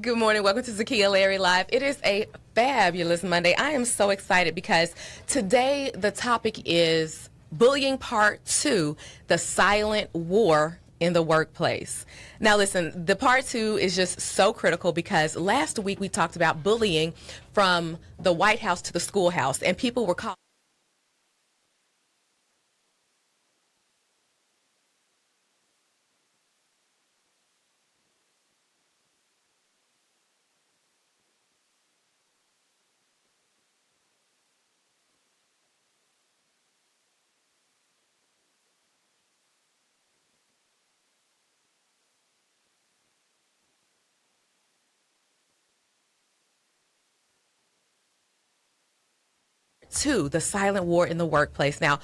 Good morning. Welcome to Zakiya Larry Live. It is a fabulous Monday. I am so excited because today the topic is bullying part 2, the silent war in the workplace. Now listen, the part 2 is just so critical because last week we talked about bullying from the White House to the schoolhouse, and people were calling to the silent war in the workplace. Now,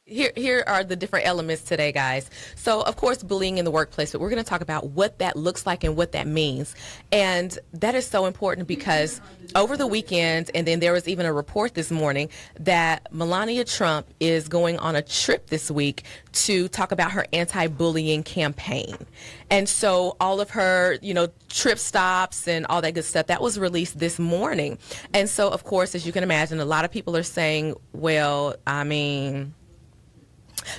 Here are the different elements today, guys. So, of course, bullying in the workplace, but we're going to talk about what that looks like and what that means. And that is so important because over the weekend, and then there was even a report this morning that Melania Trump is going on a trip this week to talk about her anti-bullying campaign. And so all of her, trip stops and all that good stuff, that was released this morning. And so, of course, as you can imagine, a lot of people are saying, well,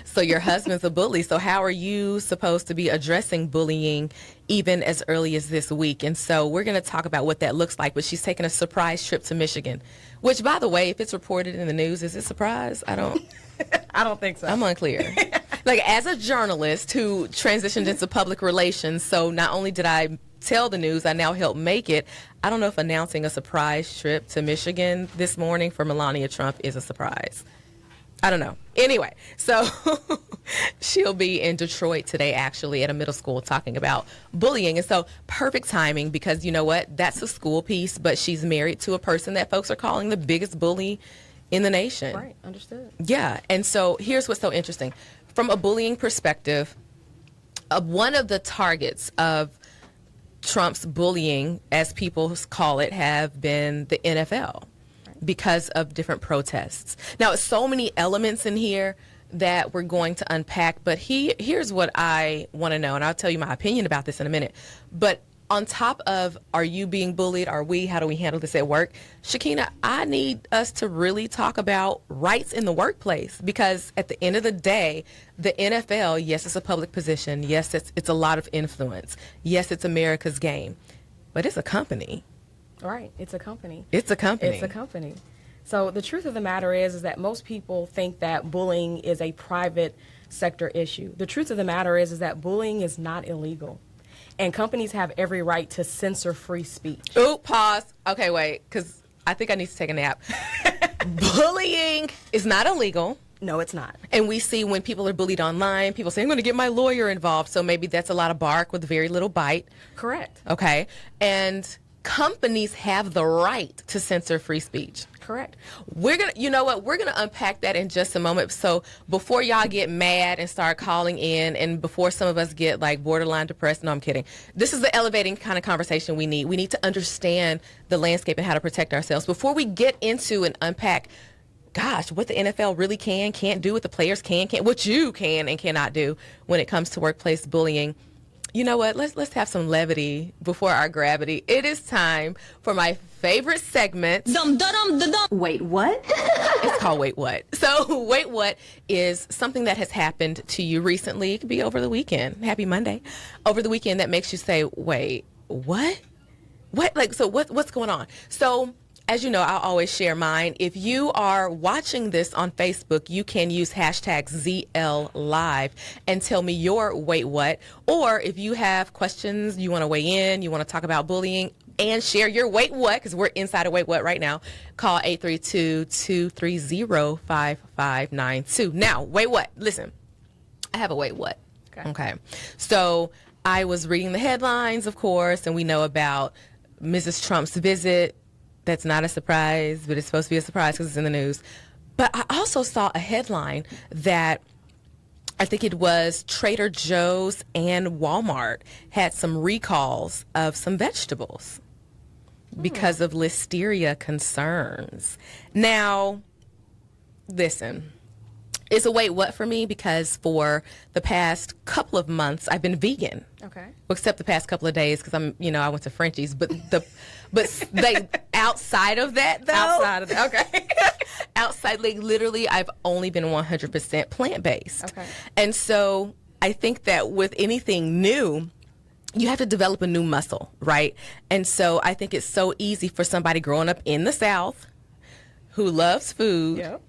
so your husband's a bully, so how are you supposed to be addressing bullying even as early as this week? And so we're going to talk about what that looks like, but she's taking a surprise trip to Michigan, which, by the way, if it's reported in the news, is it a surprise? I don't think so. I'm unclear. Like, as a journalist who transitioned into public relations, so not only did I tell the news, I now help make it. I don't know if announcing a surprise trip to Michigan this morning for Melania Trump is a surprise. I don't know. Anyway, so she'll be in Detroit today, actually, at a middle school talking about bullying. And so perfect timing because you know what? That's a school piece, but she's married to a person that folks are calling the biggest bully in the nation. Right. Understood. Yeah. And so here's what's so interesting. From a bullying perspective, one of the targets of Trump's bullying, as people call it, have been the NFL. Because of different protests. Now, so many elements in here that we're going to unpack, but here's what I want to know, and I'll tell you my opinion about this in a minute. But on top of, are you being bullied? Are we? How do we handle this at work? Shekina, I need us to really talk about rights in the workplace because at the end of the day, the NFL, yes, it's a public position. Yes, it's a lot of influence. Yes, it's America's game, but it's a company. Right. It's a company. It's a company. It's a company. So the truth of the matter is that most people think that bullying is a private sector issue. The truth of the matter is that bullying is not illegal. And companies have every right to censor free speech. Ooh, pause. Okay, wait, because I think I need to take a nap. Bullying is not illegal. No, it's not. And we see when people are bullied online, people say, I'm going to get my lawyer involved. So maybe that's a lot of bark with very little bite. Correct. Okay. And companies have the right to censor free speech. Correct. We're going to, you know what, we're going to unpack that in just a moment. So before y'all get mad and start calling in and before some of us get like borderline depressed, no, I'm kidding. This is the elevating kind of conversation we need. We need to understand the landscape and how to protect ourselves. Before we get into and unpack, gosh, what the NFL really can't do, what the players can't, what you can and cannot do when it comes to workplace bullying. You know what? Let's have some levity before our gravity. It is time for my favorite segment. Wait, what? It's called Wait What. So Wait What is something that has happened to you recently. It could be over the weekend. Happy Monday. Over the weekend that makes you say, wait, what? What? Like, so what's going on? So as you know, I'll always share mine. If you are watching this on Facebook, you can use hashtag ZLLive and tell me your wait what. Or if you have questions, you want to weigh in, you want to talk about bullying, and share your Wait What, because we're inside of Wait What right now. Call 832-230-5592. Now, Wait What. Listen, I have a Wait What. Okay. So I was reading the headlines, of course, and we know about Mrs. Trump's visit. That's not a surprise, but it's supposed to be a surprise because it's in the news. But I also saw a headline that I think it was Trader Joe's and Walmart had some recalls of some vegetables because of listeria concerns. Now, listen, it's a wait what for me because for the past couple of months I've been vegan. Okay. Well, except the past couple of days because I went to Frenchie's, but they outside of that though. Outside of that, okay. Outside, like literally, I've only been 100% plant-based. Okay. And so I think that with anything new, you have to develop a new muscle, right? And so I think it's so easy for somebody growing up in the South who loves food. Yep.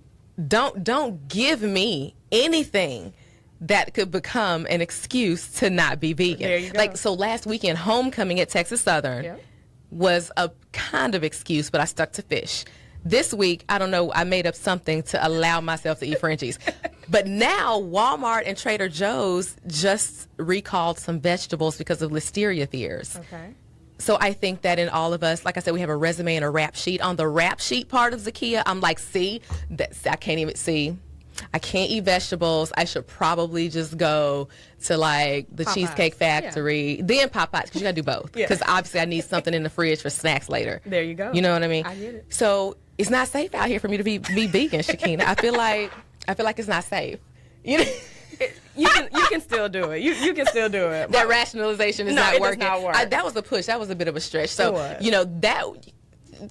Don't give me anything that could become an excuse to not be vegan. There you go. Like, so last weekend, homecoming at Texas Southern Yep. was a kind of excuse, but I stuck to fish. This week, I don't know, I made up something to allow myself to eat Frenchies. But now Walmart and Trader Joe's just recalled some vegetables because of listeria fears. Okay. So I think that in all of us, like I said, we have a resume and a rap sheet. On the rap sheet part of Zakiya, I'm like, I can't even see. I can't eat vegetables. I should probably just go to like the Popeyes. Cheesecake Factory, then Popeyes, because you got to do both. Yeah. Because obviously I need something in the fridge for snacks later. There you go. You know what I mean? I get it. So it's not safe out here for me to be vegan, Shekina. I feel like it's not safe. You know? You can still do it. You can still do it. That rationalization is not it working. does not work. That was a push. That was a bit of a stretch. It So was.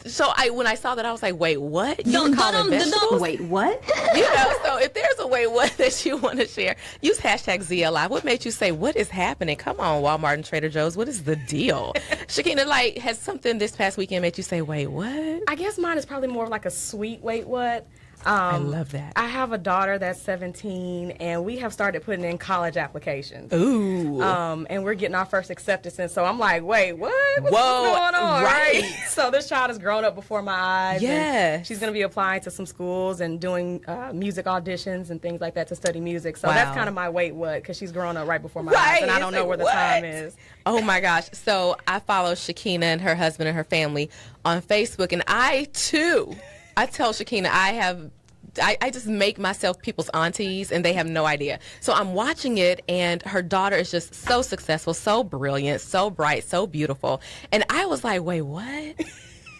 So when I saw that, I was like, wait, what? You calling vegetables? Wait, what? So if there's a wait, what that you want to share, use hashtag ZL Live. What made you say, what is happening? Come on, Walmart and Trader Joe's. What is the deal? Shekina, like, has something this past weekend made you say, wait, what? I guess mine is probably more like a sweet wait what. I love that. I have a daughter that's 17, and we have started putting in college applications. Ooh. And we're getting our first acceptance, and so I'm like, wait, what? What's Whoa, going on? right. So this child has grown up before my eyes. Yeah. And she's going to be applying to some schools and doing music auditions and things like that to study music. So Wow. that's kind of my wait what, because she's grown up right before my Right. eyes, and I don't It's know like, where the what? time is. Oh my gosh. So I follow Shekina and her husband and her family on Facebook, and I tell Shekina I just make myself people's aunties, and they have no idea. So I'm watching it, and her daughter is just so successful, so brilliant, so bright, so beautiful. And I was like, wait, what?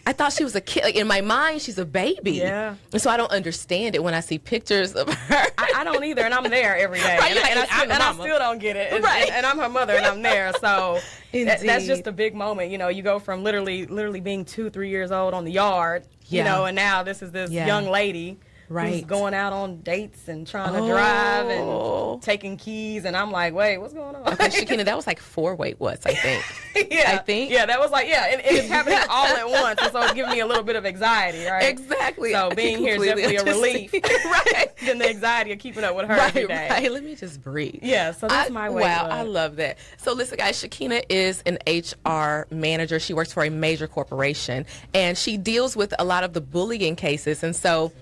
I thought she was a kid. Like, in my mind, she's a baby. Yeah. And so I don't understand it when I see pictures of her. I don't either, and I'm there every day. Right, and, like, and I'm I a mama. still don't get it. And, Right. and I'm her mother, and I'm there. So that's Indeed. just a big moment. You know, you go from literally being 2-3 years old on the yard, Yeah. you know, and now this is this Yeah. young lady who's Right. going out on dates and trying to drive Oh. and taking keys. And I'm like, wait, what's going on? Okay, Shekina, that was like 4 wait whats, I think. Yeah. I think. Yeah, that was like, and it's happening all at once. And so it's giving me a little bit of anxiety, right? Exactly. So I being can here is completely definitely a relief. right. Than the anxiety of keeping up with her every day. Right. Let me just breathe. Yeah, so that's my way. Wow, I love that. So listen, guys, Shekina is an HR manager. She works for a major corporation, and she deals with a lot of the bullying cases. And so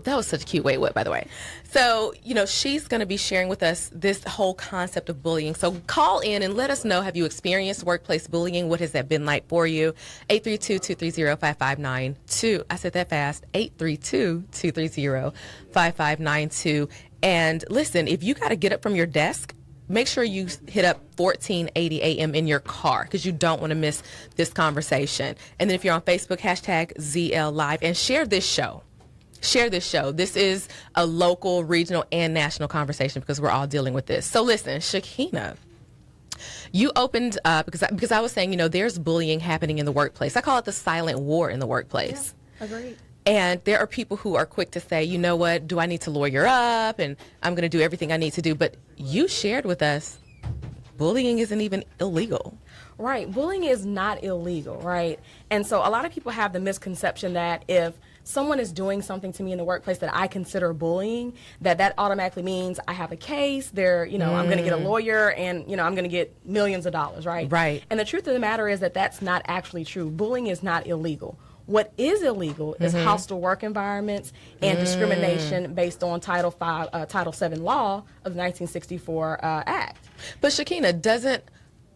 that was such a cute wait what, by the way. So, she's going to be sharing with us this whole concept of bullying. So call in and let us know, have you experienced workplace bullying? What has that been like for you? 832-230-5592. I said that fast. 832-230-5592. And listen, if you got to get up from your desk, make sure you hit up 1480 AM in your car, because you don't want to miss this conversation. And then if you're on Facebook, hashtag ZL Live, and share this show. Share this show. This is a local, regional, and national conversation, because we're all dealing with this. So listen, Shekina, you opened up because I was saying, there's bullying happening in the workplace. I call it the silent war in the workplace. Yeah, agreed. And there are people who are quick to say, you know what, do I need to lawyer up? And I'm going to do everything I need to do. But you shared with us, bullying isn't even illegal. Right. Bullying is not illegal, right? And so a lot of people have the misconception that if someone is doing something to me in the workplace that I consider bullying, that automatically means I have a case, I'm going to get a lawyer, and, I'm going to get millions of dollars, right? Right. And the truth of the matter is that that's not actually true. Bullying is not illegal. What is illegal is hostile work environments and discrimination based on Title VII law of the 1964 Act. But Shekina, doesn't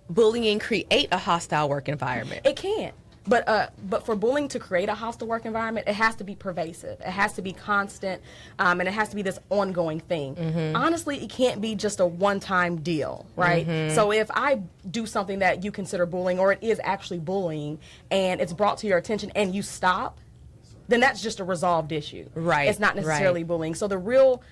bullying create a hostile work environment? It can. But for bullying to create a hostile work environment, it has to be pervasive. It has to be constant, and it has to be this ongoing thing. Honestly, it can't be just a one-time deal, right? So if I do something that you consider bullying, or it is actually bullying, and it's brought to your attention and you stop, then that's just a resolved issue. Right. It's not necessarily bullying. So the real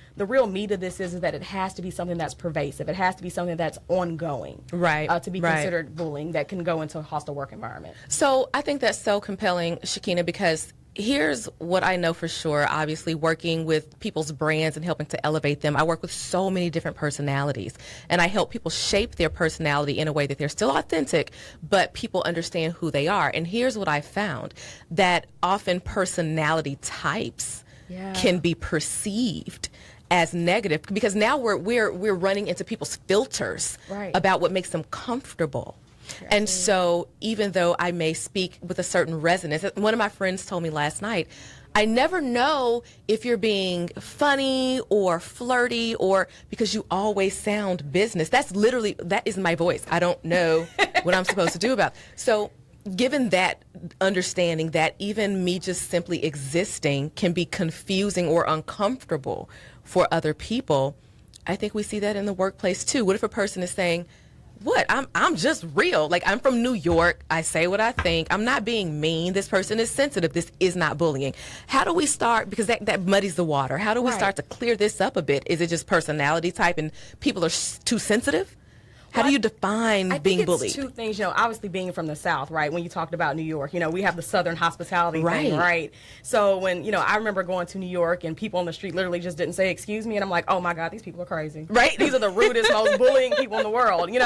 meat of this is that it has to be something that's pervasive. It has to be something that's ongoing. Right. To be considered bullying that can go into a hostile work environment. So I think that's so compelling, Shekina, because here's what I know for sure. Obviously, working with people's brands and helping to elevate them, I work with so many different personalities, and I help people shape their personality in a way that they're still authentic, but people understand who they are. And here's what I found, that often personality types can be perceived as negative, because now we're running into people's filters about what makes them comfortable. And so even though I may speak with a certain resonance, one of my friends told me last night, I never know if you're being funny or flirty or because you always sound business. That is my voice. I don't know what I'm supposed to do about it. So given that understanding that even me just simply existing can be confusing or uncomfortable for other people, I think we see that in the workplace too. What if a person is saying, what? I'm just real. Like, I'm from New York. I say what I think. I'm not being mean. This person is sensitive. This is not bullying. How do we start? Because that muddies the water. How do we start to clear this up a bit? Is it just personality type and people are too sensitive? How do you define being bullied? I think it's two things, obviously being from the South, right? When you talked about New York, we have the Southern hospitality thing, right? So when, I remember going to New York and people on the street literally just didn't say, excuse me. And I'm like, oh my God, these people are crazy. Right? These are the rudest, most bullying people in the world,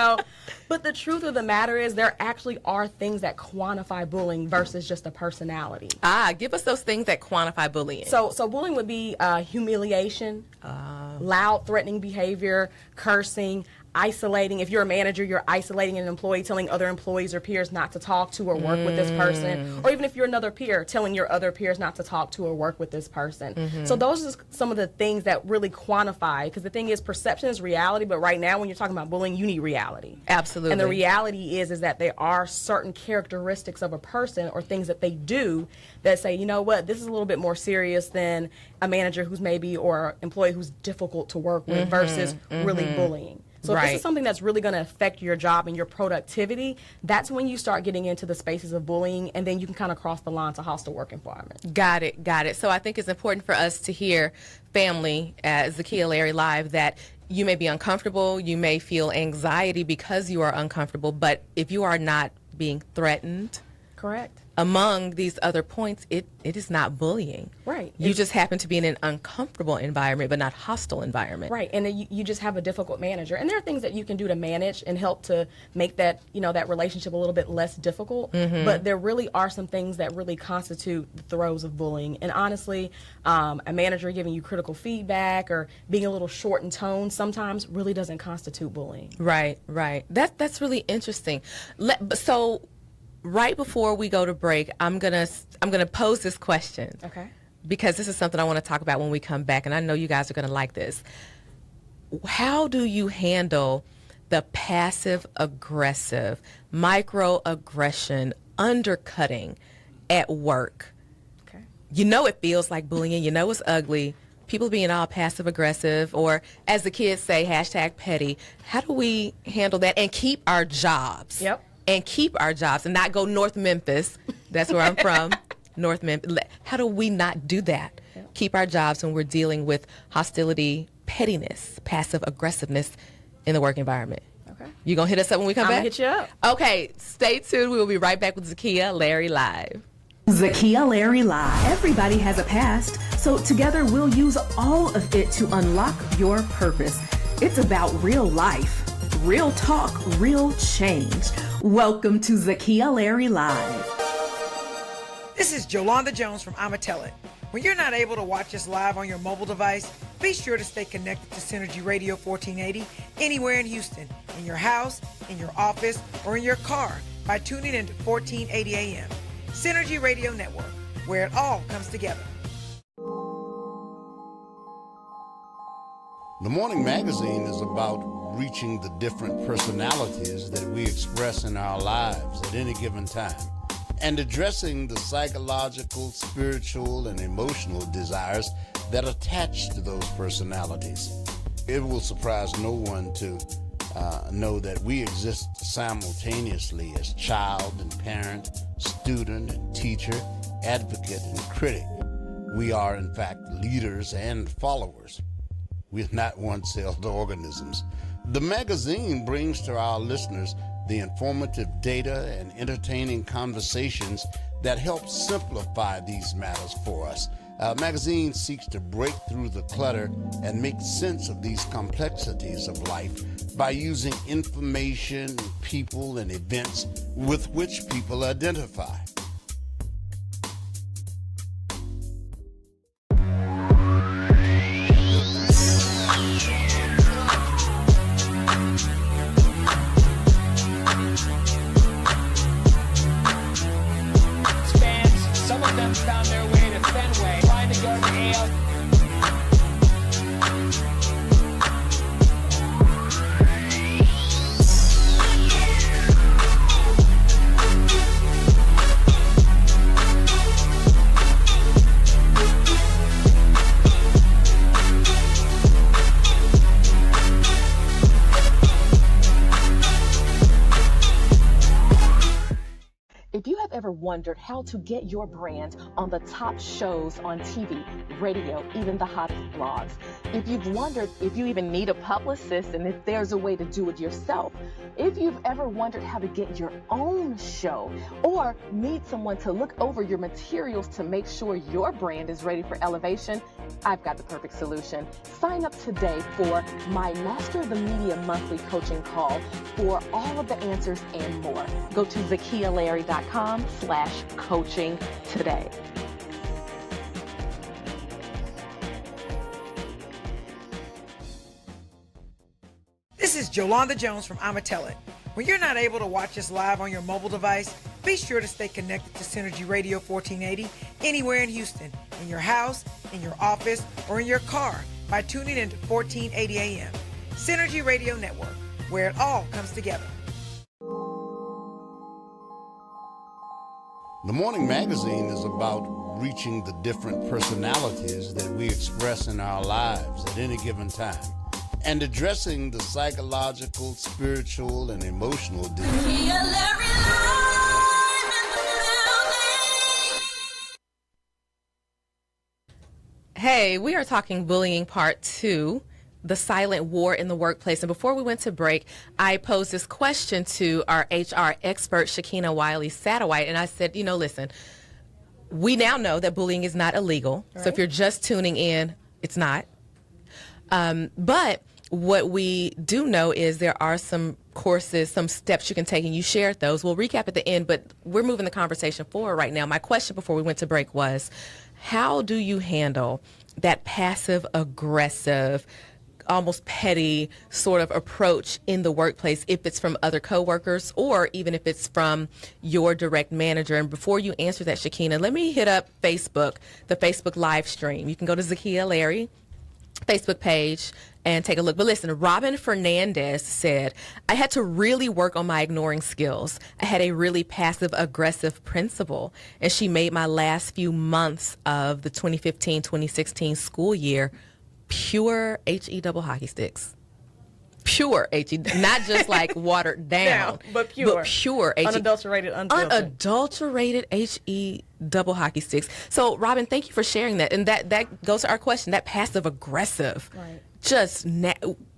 But the truth of the matter is there actually are things that quantify bullying versus just a personality. Give us those things that quantify bullying. So bullying would be humiliation, loud, threatening behavior, cursing, isolating. If you're a manager, you're isolating an employee, telling other employees or peers not to talk to or work with this person. Or even if you're another peer, telling your other peers not to talk to or work with this person. So those are some of the things that really quantify, because the thing is, perception is reality, but right now when you're talking about bullying, you need reality. Absolutely. And the reality is that there are certain characteristics of a person or things that they do that say, you know what, this is a little bit more serious than a manager who's maybe, or employee who's difficult to work with versus really bullying. So if this is something that's really going to affect your job and your productivity, that's when you start getting into the spaces of bullying, and then you can kind of cross the line to hostile work environment. Got it. So I think it's important for us to hear, family, at Zakiya Larry Live, that you may be uncomfortable, you may feel anxiety because you are uncomfortable, but if you are not being threatened, correct, among these other points, it is not bullying. Right. You just happen to be in an uncomfortable environment, but not hostile environment. Right. And then you just have a difficult manager. And there are things that you can do to manage and help to make that, that relationship a little bit less difficult. But there really are some things that really constitute the throes of bullying. And honestly, a manager giving you critical feedback or being a little short in tone sometimes really doesn't constitute bullying. Right. That's really interesting. So right before we go to break, I'm gonna pose this question. Okay. Because this is something I want to talk about when we come back, and I know you guys are gonna like this. How do you handle the passive aggressive, microaggression, undercutting at work? Okay. It feels like bullying. It's ugly. People being all passive aggressive, or as the kids say, #petty. How do we handle that and keep our jobs? Yep. And keep our jobs and not go North Memphis. That's where I'm from, North Memphis. How do we not do that? Yep. Keep our jobs when we're dealing with hostility, pettiness, passive aggressiveness in the work environment. Okay. You going to hit us up when we come back? I'm going to hit you up. Okay, stay tuned. We will be right back with Zakiya Larry Live. Zakiya Larry Live. Everybody has a past, so together we'll use all of it to unlock your purpose. It's about real life. Real talk, real change. Welcome to Zakiya Larry Live. This is Jolanda Jones from Untitled. When you're not able to watch us live on your mobile device, be sure to stay connected to Synergy Radio 1480 anywhere in Houston, in your house, in your office, or in your car by tuning into 1480 AM. Synergy Radio Network, where it all comes together. The Morning Magazine is about reaching the different personalities that we express in our lives at any given time and addressing the psychological, spiritual, and emotional desires that attach to those personalities. It will surprise no one to know that we exist simultaneously as child and parent, student and teacher, advocate and critic. We are, in fact, leaders and followers. We're not one-celled organisms. The magazine brings to our listeners the informative data and entertaining conversations that help simplify these matters for us. Our magazine seeks to break through the clutter and make sense of these complexities of life by using information, people, and events with which people identify. Found their way to Fenway, trying to go to AL. If you have ever wondered how to get your brand on the top shows on TV, radio, even the hottest blogs, if you've wondered if you even need a publicist and if there's a way to do it yourself, if you've ever wondered how to get your own show or need someone to look over your materials to make sure your brand is ready for elevation, I've got the perfect solution. Sign up today for my Master of the Media monthly coaching call for all of the answers and more. Go to ZakiyaLarry.com/coaching today. This is Jolanda Jones from Untitled. When you're not able to watch us live on your mobile device, be sure to stay connected to Synergy Radio 1480 anywhere in Houston, in your house, in your office, or in your car by tuning into 1480 AM. Synergy Radio Network, where it all comes together. The Morning Magazine is about reaching the different personalities that we express in our lives at any given time and addressing the psychological, spiritual, and emotional Hey, we are talking bullying part 2, the silent war in the workplace. And before we went to break, I posed this question to our HR expert, Shekina Wiley Sattiewhite, and I said, listen, we now know that bullying is not illegal. Right. So if you're just tuning in, it's not. But what we do know is there are some courses, some steps you can take, and you shared those. We'll recap at the end, but we're moving the conversation forward right now. My question before we went to break was, how do you handle that passive-aggressive, almost petty sort of approach in the workplace, if it's from other coworkers or even if it's from your direct manager? And before you answer that, Shekina, let me hit up Facebook, the Facebook live stream. You can go to Zakiya Larry Facebook page and take a look. But listen, Robin Fernandez said, I had to really work on my ignoring skills. I had a really passive-aggressive principal, and she made my last few months of the 2015-2016 school year pure H-E double hockey sticks. Pure H-E, not just like watered down, but pure H-E. Unadulterated, unfiltered. Unadulterated H-E double hockey sticks. So, Robin, thank you for sharing that. And that goes to our question, that passive-aggressive. Right.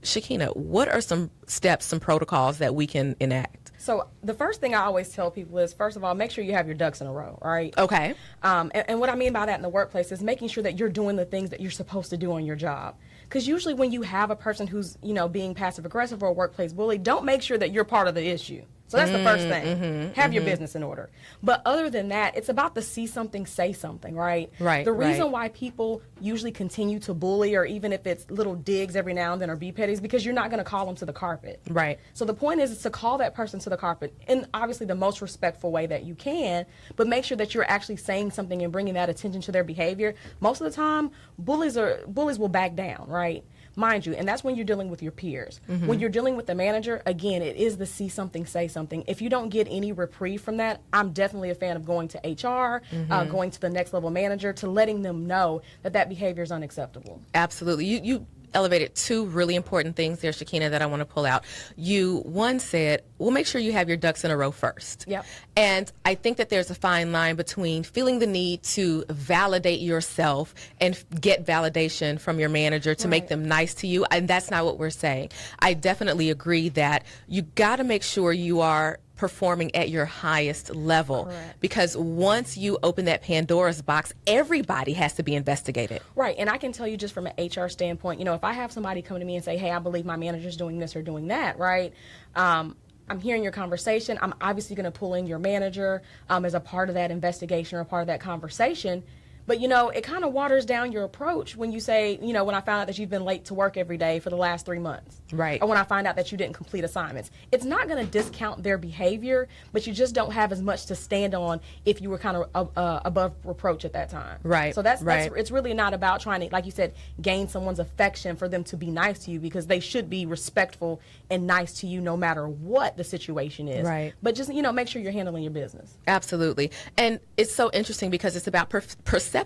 Shekina, what are some steps, some protocols that we can enact? So the first thing I always tell people is, first of all, make sure you have your ducks in a row, all right? Okay. And what I mean by that in the workplace is making sure that you're doing the things that you're supposed to do on your job. Because usually when you have a person who's, being passive-aggressive or a workplace bully, don't make sure that you're part of the issue. So that's the first thing. Have your business in order. But other than that, it's about the see something, say something, right? Right. The reason why people usually continue to bully, or even if it's little digs every now and then or be petty, is because you're not going to call them to the carpet. Right. So the point is to call that person to the carpet in obviously the most respectful way that you can, but make sure that you're actually saying something and bringing that attention to their behavior. Most of the time, bullies will back down, right? Mind you, and that's when you're dealing with your peers. When you're dealing with the manager, again, it is the see something, say something. If you don't get any reprieve from that, I'm definitely a fan of going to HR, going to the next level manager, to letting them know that that behavior is unacceptable. Absolutely. You elevated two really important things there, Shekina, that I want to pull out. One said, well, make sure you have your ducks in a row first. Yep. And I think that there's a fine line between feeling the need to validate yourself and get validation from your manager to make them nice to you. And that's not what we're saying. I definitely agree that you got to make sure you are performing at your highest level. Correct. Because once you open that Pandora's box, everybody has to be investigated. Right, and I can tell you just from an HR standpoint, if I have somebody come to me and say, hey, I believe my manager's doing this or doing that, right? I'm hearing your conversation. I'm obviously going to pull in your manager as a part of that investigation or a part of that conversation. But, it kind of waters down your approach when you say, when I found out that you've been late to work every day for the last 3 months. Right. Or when I find out that you didn't complete assignments. It's not going to discount their behavior, but you just don't have as much to stand on if you were kind of above reproach at that time. Right. So that's it's really not about trying to, like you said, gain someone's affection for them to be nice to you, because they should be respectful and nice to you no matter what the situation is. Right. But just, make sure you're handling your business. Absolutely. And it's so interesting because it's about perception.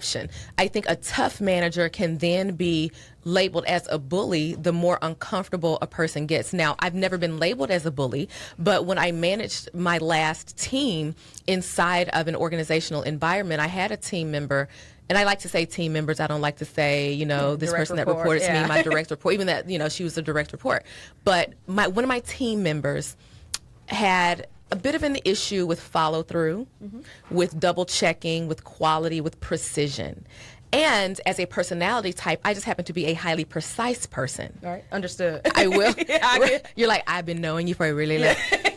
I think a tough manager can then be labeled as a bully the more uncomfortable a person gets. Now, I've never been labeled as a bully, but when I managed my last team inside of an organizational environment, I had a team member. And I like to say team members. I don't like to say, this person that reported to me, my direct report, even that, she was a direct report. But one of my team members had a bit of an issue with follow through, with double checking, with quality, with precision. And as a personality type, I just happen to be a highly precise person. All right, understood. I will. You're like, I've been knowing you for a really long time.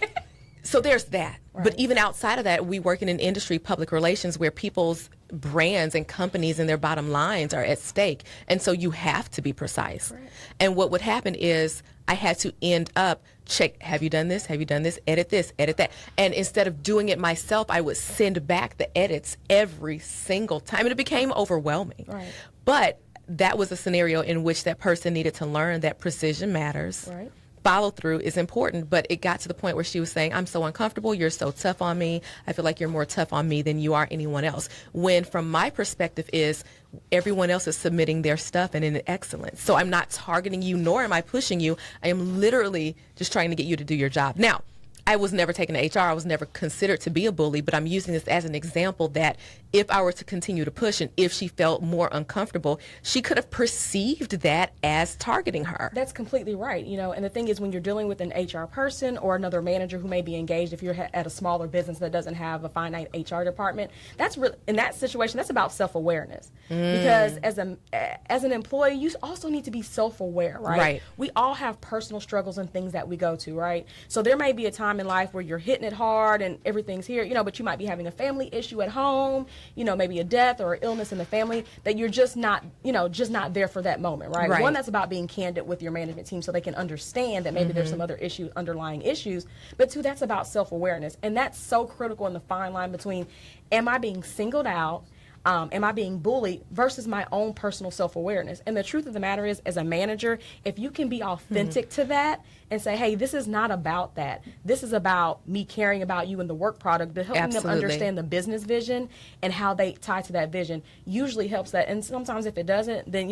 So there's that. Right. But even outside of that, we work in an industry, public relations, where people's brands and companies and their bottom lines are at stake. And so you have to be precise. Right. And what would happen is I had to end up check, have you done this? Have you done this? Edit this, edit that. And instead of doing it myself, I would send back the edits every single time. And it became overwhelming. Right. But that was a scenario in which that person needed to learn that precision matters. Right. Follow through is important, but it got to the point where she was saying, I'm so uncomfortable, you're so tough on me, I feel like you're more tough on me than you are anyone else. When from my perspective is everyone else is submitting their stuff and in excellence. So I'm not targeting you, nor am I pushing you. I am literally just trying to get you to do your job. Now, I was never taken to HR. I was never considered to be a bully, but I'm using this as an example that if I were to continue to push and if she felt more uncomfortable, she could have perceived that as targeting her. That's completely right. And the thing is, when you're dealing with an HR person or another manager who may be engaged, if you're at a smaller business that doesn't have a finite HR department, that's really, in that situation, that's about self-awareness. Because as an employee, you also need to be self-aware, right? Right. We all have personal struggles and things that we go to, right? So there may be a time in life where you're hitting it hard and everything's here, but you might be having a family issue at home, maybe a death or illness in the family that you're just not there for that moment, right? One, that's about being candid with your management team so they can understand that maybe there's some other underlying issues. But two, that's about self-awareness. And that's so critical in the fine line between, am I being singled out? Am I being bullied versus my own personal self-awareness? And the truth of the matter is, as a manager, if you can be authentic to that and say, hey, this is not about that. This is about me caring about you and the work product, but helping them understand the business vision and how they tie to that vision usually helps that. And sometimes if it doesn't, then,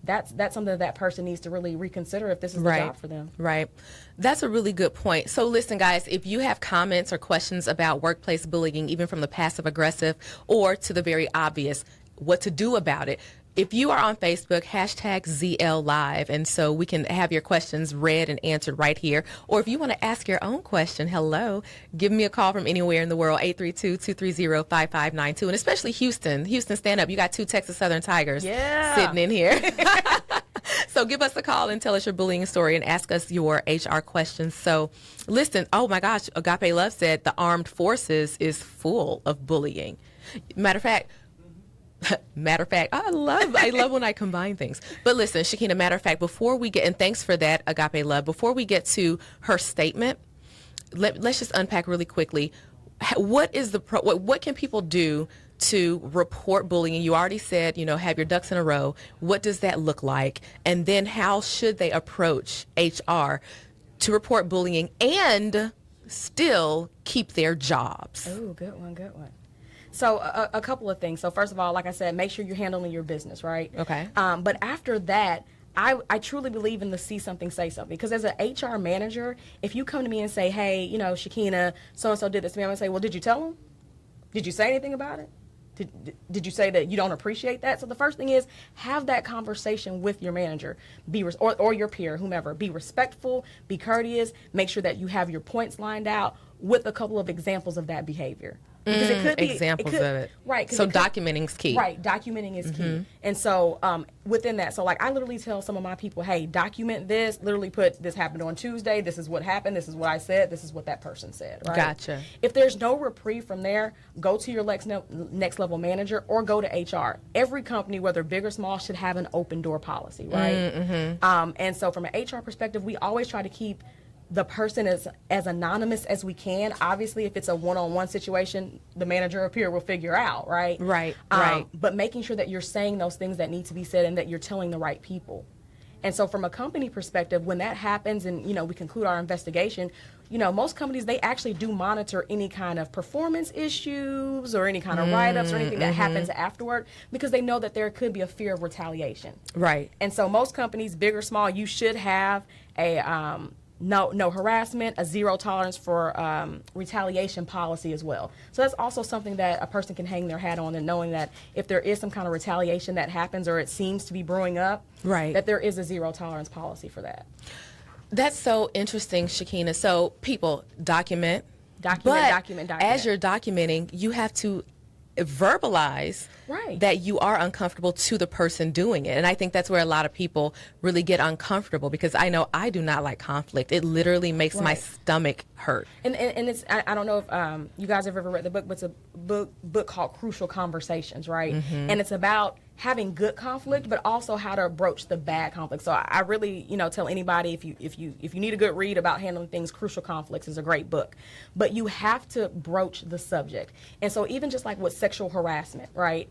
that's something that person needs to really reconsider if this is the job for them. Right. That's a really good point. So listen, guys, if you have comments or questions about workplace bullying, even from the passive aggressive or to the very obvious, what to do about it, if you are on Facebook, #ZL Live, and so we can have your questions read and answered right here. Or if you want to ask your own question, give me a call from anywhere in the world, 832-230-5592. And especially Houston, stand up. You got two Texas Southern Tigers sitting in here. So give us a call and tell us your bullying story and ask us your HR questions. So listen, oh my gosh, Agape Love said the armed forces is full of bullying. Matter of fact, I love when I combine things. But listen, Shekina, matter of fact, before we get, and thanks for that, Agape Love, before we get to her statement, let's just unpack really quickly. What can people do to report bullying? You already said, have your ducks in a row. What does that look like? And then how should they approach HR to report bullying and still keep their jobs? Oh, good one. So a couple of things. So first of all, like I said, make sure you're handling your business, right? Okay. But after that, I truly believe in the see something, say something. Because as an HR manager, if you come to me and say, hey, Shekina, so-and-so did this to me, I'm going to say, well, did you tell them? Did you say anything about it? Did you say that you don't appreciate that? So the first thing is have that conversation with your manager, or your peer, whomever. Be respectful, be courteous, make sure that you have your points lined out with a couple of examples of that behavior. Because it could be examples of it. Right. So documenting is key. Right. Documenting is key. And so within that, so like I literally tell some of my people, hey, document this, literally put this happened on Tuesday. This is what happened. This is what I said. This is what that person said. Right? Gotcha. If there's no reprieve from there, go to your next level manager or go to HR. Every company, whether big or small, should have an open door policy. Right. And so from an HR perspective, we always try to keep the person as anonymous as we can. Obviously, if it's a one-on-one situation, the manager or peer will figure out, right? Right. But making sure that you're saying those things that need to be said and that you're telling the right people. And so from a company perspective, when that happens and, we conclude our investigation, most companies, they actually do monitor any kind of performance issues or any kind of write-ups or anything that happens afterward, because they know that there could be a fear of retaliation. Right. And so most companies, big or small, you should have a no harassment, a zero tolerance for retaliation policy as well. So that's also something that a person can hang their hat on, and knowing that if there is some kind of retaliation that happens or it seems to be brewing up, right, that there is a zero tolerance policy for that. That's so interesting, Shekina. So people document. But as you're documenting, you have to verbalize that you are uncomfortable to the person doing it. And I think that's where a lot of people really get uncomfortable, because I know I do not like conflict. It literally makes my stomach hurt. And it's, I don't know if you guys have ever read the book, but it's a book called Crucial Conversations, right? And it's about having good conflict, but also how to broach the bad conflict. So I really, tell anybody, if you need a good read about handling things, Crucial Conflicts is a great book. But you have to broach the subject. And so even just like with sexual harassment, right?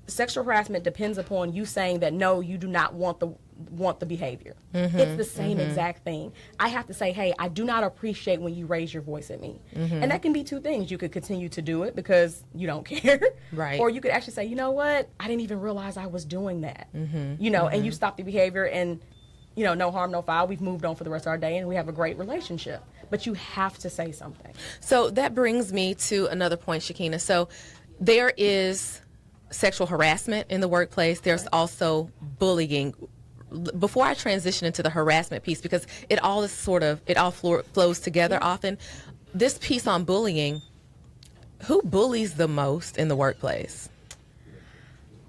Sexual harassment depends upon you saying that no, you do not want the behavior. It's the same exact thing. I have to say, hey, I do not appreciate when you raise your voice at me. And that can be two things. You could continue to do it because you don't care. Right. Or you could actually say, you know what? I didn't even realize I was doing that. And you stop the behavior and, no harm, no foul. We've moved on for the rest of our day and we have a great relationship. But you have to say something. So that brings me to another point, Shekina. So there is sexual harassment in the workplace. There's also bullying. Before I transition into the harassment piece, because it all flows together often, this piece on bullying, who bullies the most in the workplace?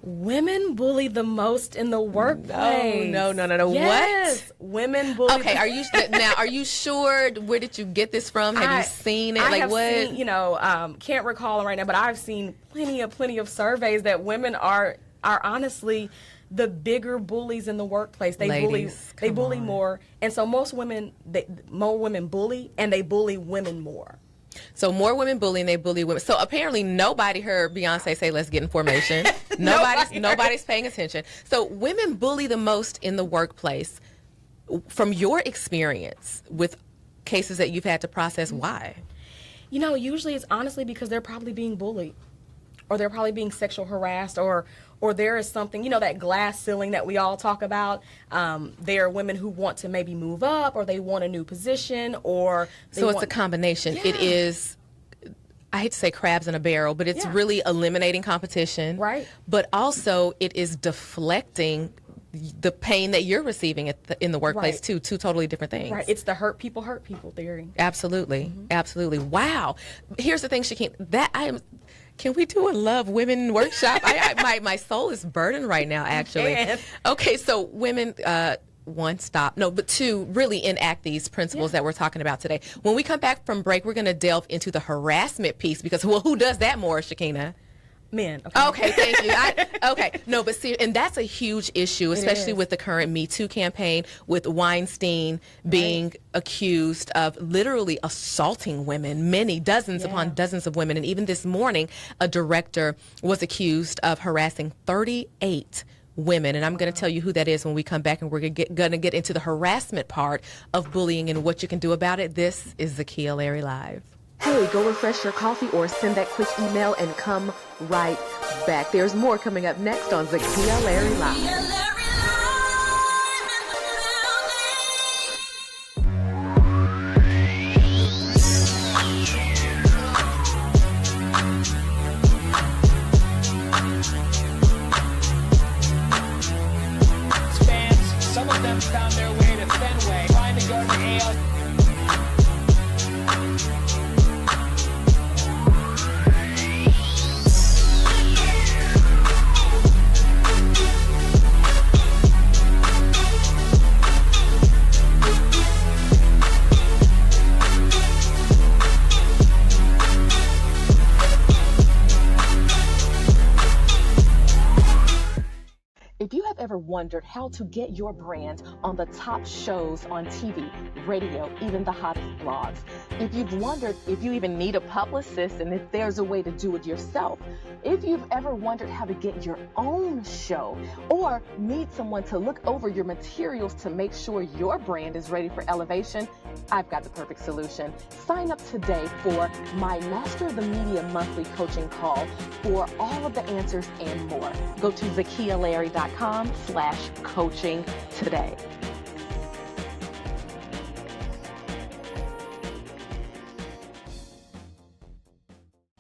Women bully the most in the workplace. No. Yes, what? Women bully. Okay, are you sure? Where did you get this from? Have you seen it? I have seen, can't recall right now, but I've seen plenty of surveys that women are honestly the bigger bullies in the workplace. They bully more, and so more women bully, and they bully women more. So more women bully and they bully women. So apparently nobody heard Beyonce say, let's get in formation. Nobody's paying attention. So women bully the most in the workplace. From your experience with cases that you've had to process, why? Usually it's honestly because they're probably being bullied, or they're probably being sexual harassed, or there is something, that glass ceiling that we all talk about. There are women who want to maybe move up, or they want a new position, or it's a combination. Yeah. It is, I hate to say crabs in a barrel, but it's really eliminating competition. Right. But also it is deflecting the pain that you're receiving in the workplace too. Two totally different things. Right. It's the hurt people theory. Absolutely. Absolutely. Wow. Here's the thing, Shekina, Can we do a love women workshop? My soul is burdened right now, actually. Okay, so women, one, stop. No, but two, really enact these principles that we're talking about today. When we come back from break, we're going to delve into the harassment piece because, well, who does that more, Shekina? Men. Okay, thank you. No, but see, and that's a huge issue, especially with the current Me Too campaign, with Weinstein being accused of literally assaulting women, many dozens upon dozens of women. And even this morning, a director was accused of harassing 38 women. And I'm going to tell you who that is when we come back, and we're going to get into the harassment part of bullying and what you can do about it. This is Zakiya Larry Live. Hey, go refresh your coffee or send that quick email and come right back. There's more coming up next on Zakiya Larry Live. Some of them found their way to Fenway, trying to go to AL. If you have ever wondered how to get your brand on the top shows on TV, radio, even the hottest blogs, if you've wondered if you even need a publicist and if there's a way to do it yourself, if you've ever wondered how to get your own show or need someone to look over your materials to make sure your brand is ready for elevation, I've got the perfect solution. Sign up today for my Master of the Media monthly coaching call for all of the answers and more. Go to ZakiyaLarry.com/coaching today.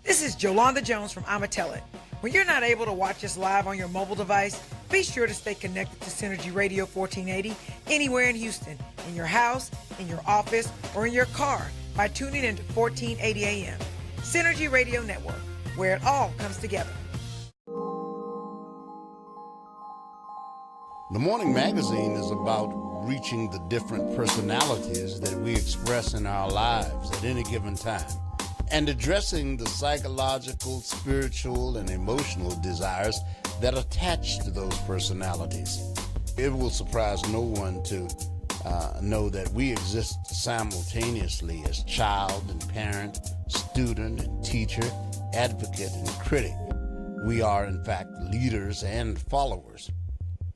This is Jolanda Jones from Untitled. When you're not able to watch us live on your mobile device, be sure to stay connected to Synergy Radio 1480 anywhere in Houston, in your house, in your office, or in your car by tuning into 1480 AM. Synergy Radio Network, where it all comes together. The Morning Magazine is about reaching the different personalities that we express in our lives at any given time, and addressing the psychological, spiritual, and emotional desires that attach to those personalities. It will surprise no one to know that we exist simultaneously as child and parent, student and teacher, advocate and critic. We are, in fact, leaders and followers.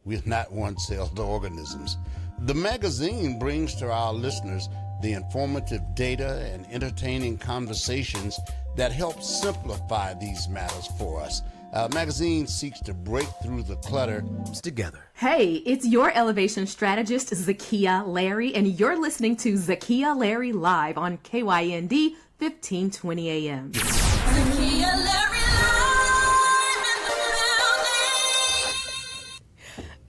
We're not one-celled organisms. The magazine brings to our listeners the informative data and entertaining conversations that help simplify these matters for us. Magazine seeks to break through the clutter together. Hey, it's your elevation strategist, Zakiya Larry, and you're listening to Zakiya Larry Live on KYND 1520 AM. Zakiya Larry Live.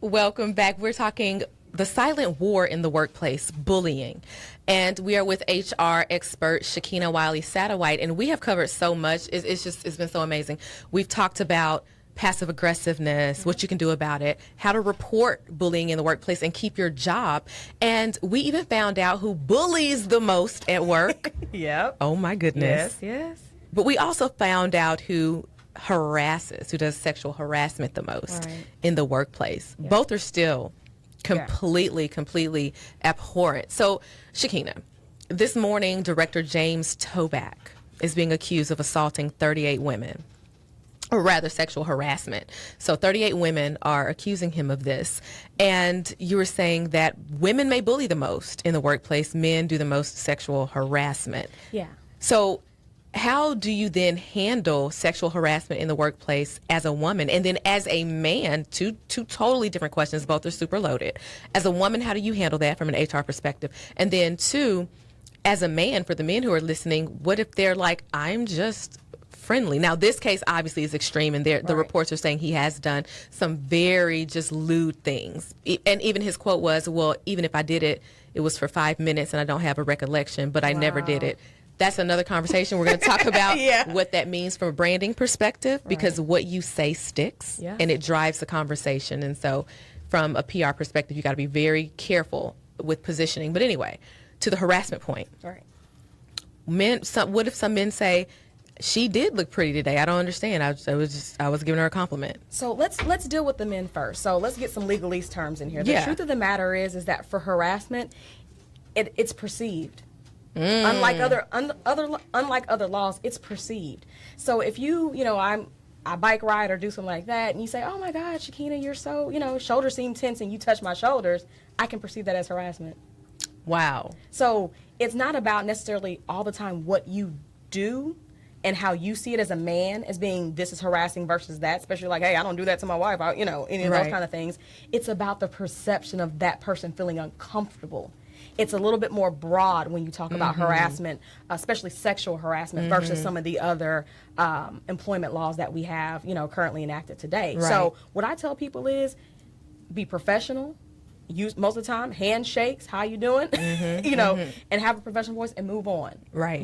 Welcome back. We're talking the silent war in the workplace, bullying. And we are with HR expert Shekina Wiley Sattiewhite, and we have covered so much. It's been so amazing. We've talked about passive aggressiveness, what you can do about it, how to report bullying in the workplace and keep your job. And we even found out who bullies the most at work. Yep. Oh my goodness. Yes. But we also found out who harasses, who does sexual harassment the most in the workplace. Yep. Both are still completely abhorrent. So, Shekina, this morning, Director James Toback is being accused of assaulting 38 women, or rather sexual harassment. So 38 women are accusing him of this. And you were saying that women may bully the most in the workplace, men do the most sexual harassment. Yeah. So how do you then handle sexual harassment in the workplace as a woman? And then as a man, two totally different questions. Both are super loaded. As a woman, how do you handle that from an HR perspective? And then two, as a man, for the men who are listening, what if they're like, I'm just friendly? Now, this case obviously is extreme, and the reports are saying he has done some very just lewd things. And even his quote was, well, even if I did it, it was for 5 minutes and I don't have a recollection, but I never did it. that's another conversation. We're going to talk about what that means from a branding perspective, because what you say sticks and it drives the conversation. And so from a PR perspective, you got to be very careful with positioning. But anyway, to the harassment point. Right. What if some men say, she did look pretty today? I don't understand. I was giving her a compliment. So let's deal with the men first. So let's get some legalese terms in here. The truth of the matter is that for harassment, it's perceived. Unlike other laws, it's perceived. So if I bike ride or do something like that, and you say, "Oh my God, Shekina, you're so shoulders seem tense," and you touch my shoulders, I can perceive that as harassment. Wow. So it's not about necessarily all the time what you do and how you see it as a man as being this is harassing versus that, especially like, hey, I don't do that to my wife, any of those kind of things. It's about the perception of that person feeling uncomfortable. It's a little bit more broad when you talk about harassment, especially sexual harassment versus some of the other employment laws that we have, currently enacted today. Right. So what I tell people is be professional. Use most of the time handshakes, how you doing, and have a professional voice and move on. Right.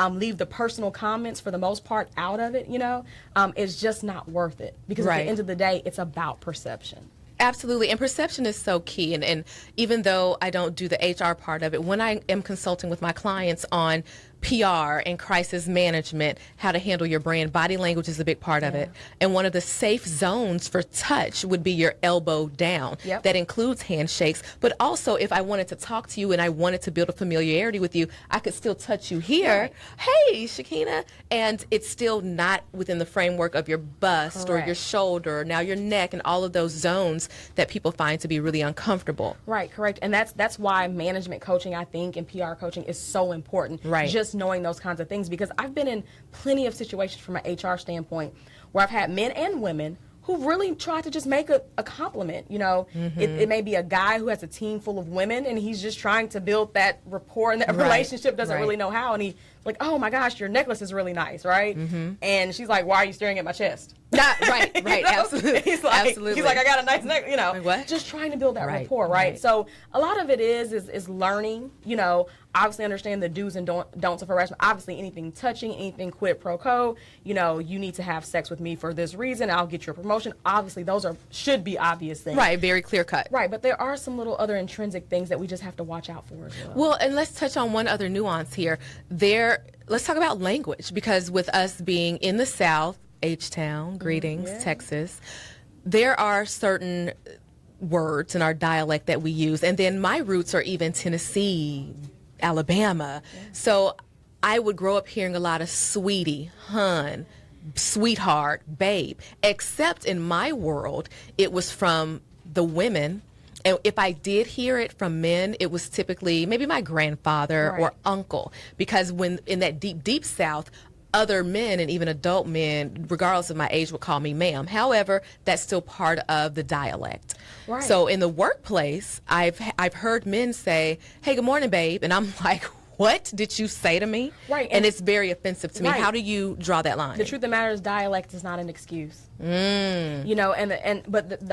Leave the personal comments for the most part out of it. It's just not worth it because at the end of the day, it's about perception. Absolutely. And perception is so key. And even though I don't do the HR part of it, when I am consulting with my clients on PR and crisis management, how to handle your brand, body language is a big part of it. And one of the safe zones for touch would be your elbow down. Yep. That includes handshakes. But also, if I wanted to talk to you and I wanted to build a familiarity with you, I could still touch you here. Hey, Shekina. And it's still not within the framework of your bust or your shoulder, or now your neck, and all of those zones that people find to be really uncomfortable. Right, correct. And that's why management coaching, I think, and PR coaching is so important. Right. Just knowing those kinds of things, because I've been in plenty of situations from an HR standpoint where I've had men and women who really tried to just make a compliment. It may be a guy who has a team full of women and he's just trying to build that rapport and that relationship, doesn't really know how, and he's like, "Oh my gosh, your necklace is really nice, right?" And she's like, "Why are you staring at my chest?" Right, absolutely. He's like, "I got a nice necklace," Like what? Just trying to build that rapport, right? So a lot of it is learning, obviously understand the do's and don'ts of harassment. Obviously anything touching, anything quid pro quo, you need to have sex with me for this reason, I'll get your promotion. Obviously those should be obvious things. Right, very clear cut. Right, but there are some little other intrinsic things that we just have to watch out for as well. Well, and let's touch on one other nuance here. Let's talk about language, because with us being in the South, H-Town, greetings, Texas, there are certain words in our dialect that we use. And then my roots are even Tennessee, Alabama. So I would grow up hearing a lot of sweetie, hun, sweetheart, babe, except in my world, it was from the women. And if I did hear it from men, it was typically maybe my grandfather or uncle, because when in that deep, deep South, other men and even adult men, regardless of my age, would call me ma'am. However, that's still part of the dialect. Right. So in the workplace, I've heard men say, "Hey, good morning, babe," and I'm like, "What did you say to me?" Right. And it's very offensive to me. How do you draw that line? The truth of the matter is, dialect is not an excuse. But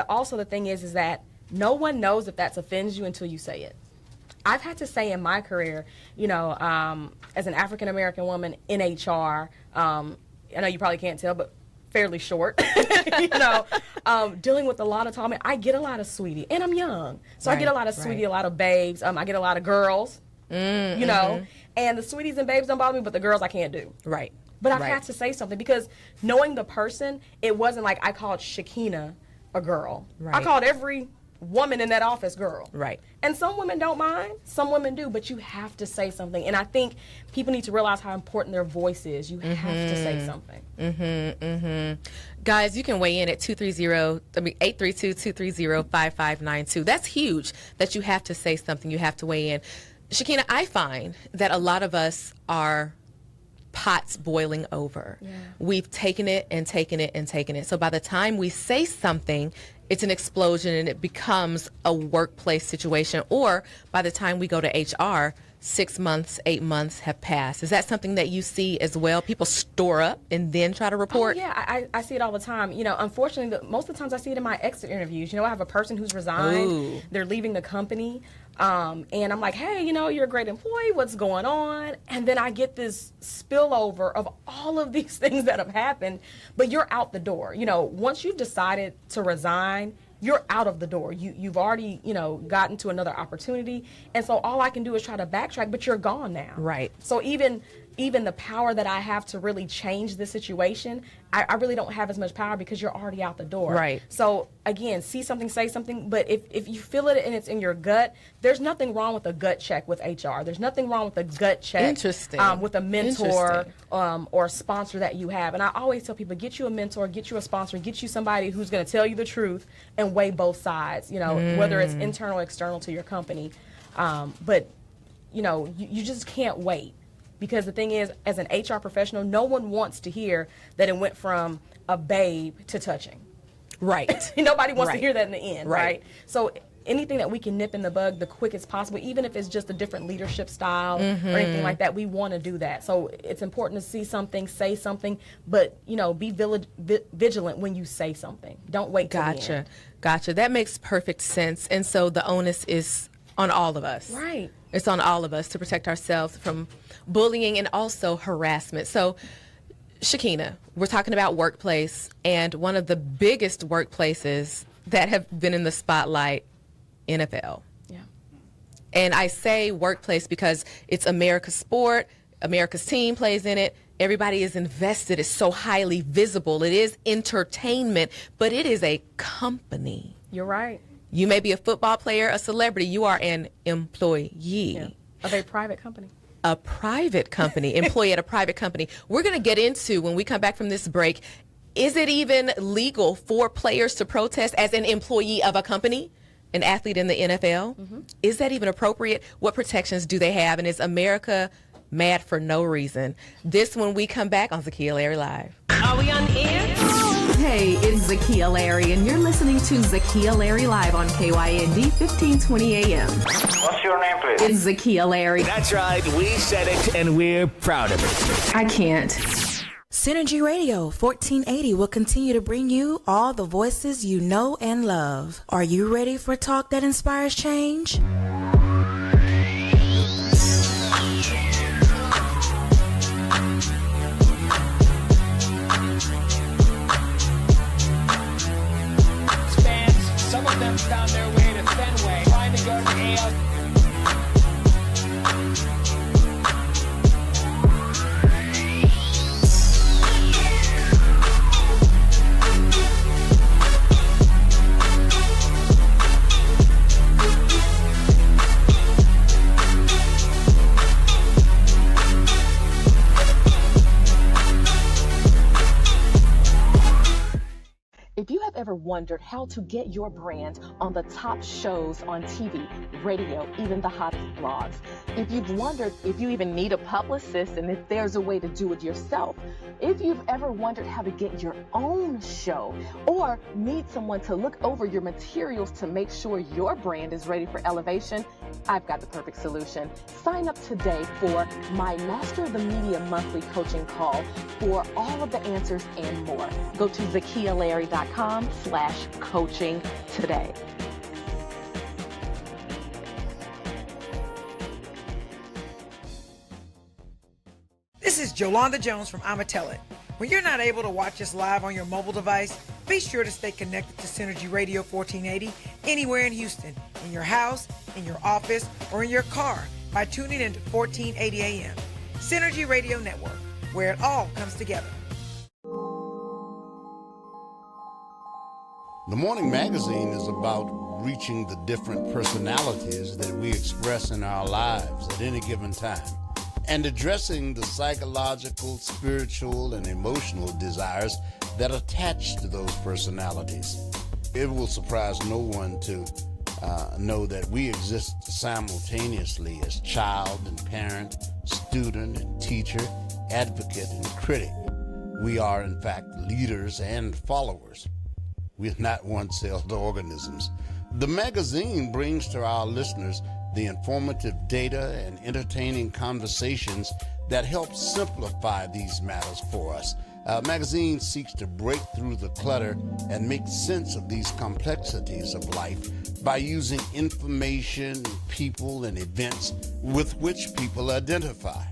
also the thing is that no one knows if that offends you until you say it. I've had to say in my career, as an African American woman in HR, I know you probably can't tell, but fairly short, dealing with a lot of tall men, I get a lot of sweetie, and I'm young, so I get a lot of sweetie, a lot of babes, I get a lot of girls, and the sweeties and babes don't bother me, but the girls I can't do. Right. But I've had to say something, because knowing the person, it wasn't like I called Shekina a girl. Right. I called every woman in that office girl. Right. And some women don't mind, some women do, but you have to say something. And I think people need to realize how important their voice is. You have to say something. Guys, you can weigh in at 832-230-5592. That's huge that you have to say something, you have to weigh in. Shekina, I find that a lot of us are pots boiling over. Yeah. We've taken it and taken it and taken it. So by the time we say something, it's an explosion and it becomes a workplace situation. Or by the time we go to HR, 6 months, 8 months have passed. Is that something that you see as well? People store up and then try to report? Oh, yeah, I see it all the time. Unfortunately, most of the times I see it in my exit interviews. I have a person who's resigned. Ooh. They're leaving the company. And I'm like, hey, you're a great employee. What's going on? And then I get this spillover of all of these things that have happened, but you're out the door. Once you've decided to resign, you're out of the door. You've already, gotten to another opportunity. And so all I can do is try to backtrack, but you're gone now. Right. So even the power that I have to really change the situation, I really don't have as much power because you're already out the door. Right. So again, see something, say something, but if you feel it and it's in your gut, there's nothing wrong with a gut check with HR. There's nothing wrong with a gut check with a mentor or a sponsor that you have. And I always tell people, get you a mentor, get you a sponsor, get you somebody who's going to tell you the truth and weigh both sides, whether it's internal or external to your company. But you just can't wait. Because the thing is, as an HR professional, no one wants to hear that it went from a babe to touching. Right. Nobody wants to hear that in the end, Right. right? So anything that we can nip in the bud the quickest possible, even if it's just a different leadership style or anything like that, we want to do that. So it's important to see something, say something, but, be vigilant when you say something. Don't wait till the end. Gotcha. That makes perfect sense. And so the onus is on all of us. Right. It's on all of us to protect ourselves from bullying and also harassment. So, Shekina, we're talking about workplace, and one of the biggest workplaces that have been in the spotlight, NFL. Yeah. And I say workplace because it's America's sport, America's team plays in it, everybody is invested, it's so highly visible, it is entertainment, but it is a company. You're right. You may be a football player, a celebrity. You are an employee of a private company. A private company, employee at a private company. We're going to get into, when we come back from this break, is it even legal for players to protest as an employee of a company, an athlete in the NFL? Is that even appropriate? What protections do they have? And is America mad for no reason? This when we come back on Zakiya Larry Live. Are we on air? Hey, it's Zakiya Larry, and you're listening to Zakiya Larry Live on KYND 1520 AM. What's your name, please? It's Zakiya Larry. That's right. We said it, and we're proud of it. I can't. Synergy Radio 1480 will continue to bring you all the voices you know and love. Are you ready for talk that inspires change? Some of them found their way to Fenway, trying to go to AL. If you have ever wondered how to get your brand on the top shows on TV, radio, even the hottest blogs, if you've wondered if you even need a publicist and if there's a way to do it yourself, if you've ever wondered how to get your own show or need someone to look over your materials to make sure your brand is ready for elevation, I've got the perfect solution. Sign up today for my Master of the Media monthly coaching call for all of the answers and more. Go to ZakiyaLarry.com/coaching today. This is Jolanda Jones from Untitled. When you're not able to watch us live on your mobile device, be sure to stay connected to Synergy Radio 1480 anywhere in Houston, in your house, in your office, or in your car by tuning into 1480 AM. Synergy Radio Network, where it all comes together. The Morning Magazine is about reaching the different personalities that we express in our lives at any given time, and addressing the psychological, spiritual, and emotional desires that attach to those personalities. It will surprise no one to know that we exist simultaneously as child and parent, student and teacher, advocate and critic. We are, in fact, leaders and followers. We are not one-celled organisms. The magazine brings to our listeners the informative data and entertaining conversations that help simplify these matters for us Our magazine seeks to break through the clutter and make sense of these complexities of life by using information, people, and events with which people identify.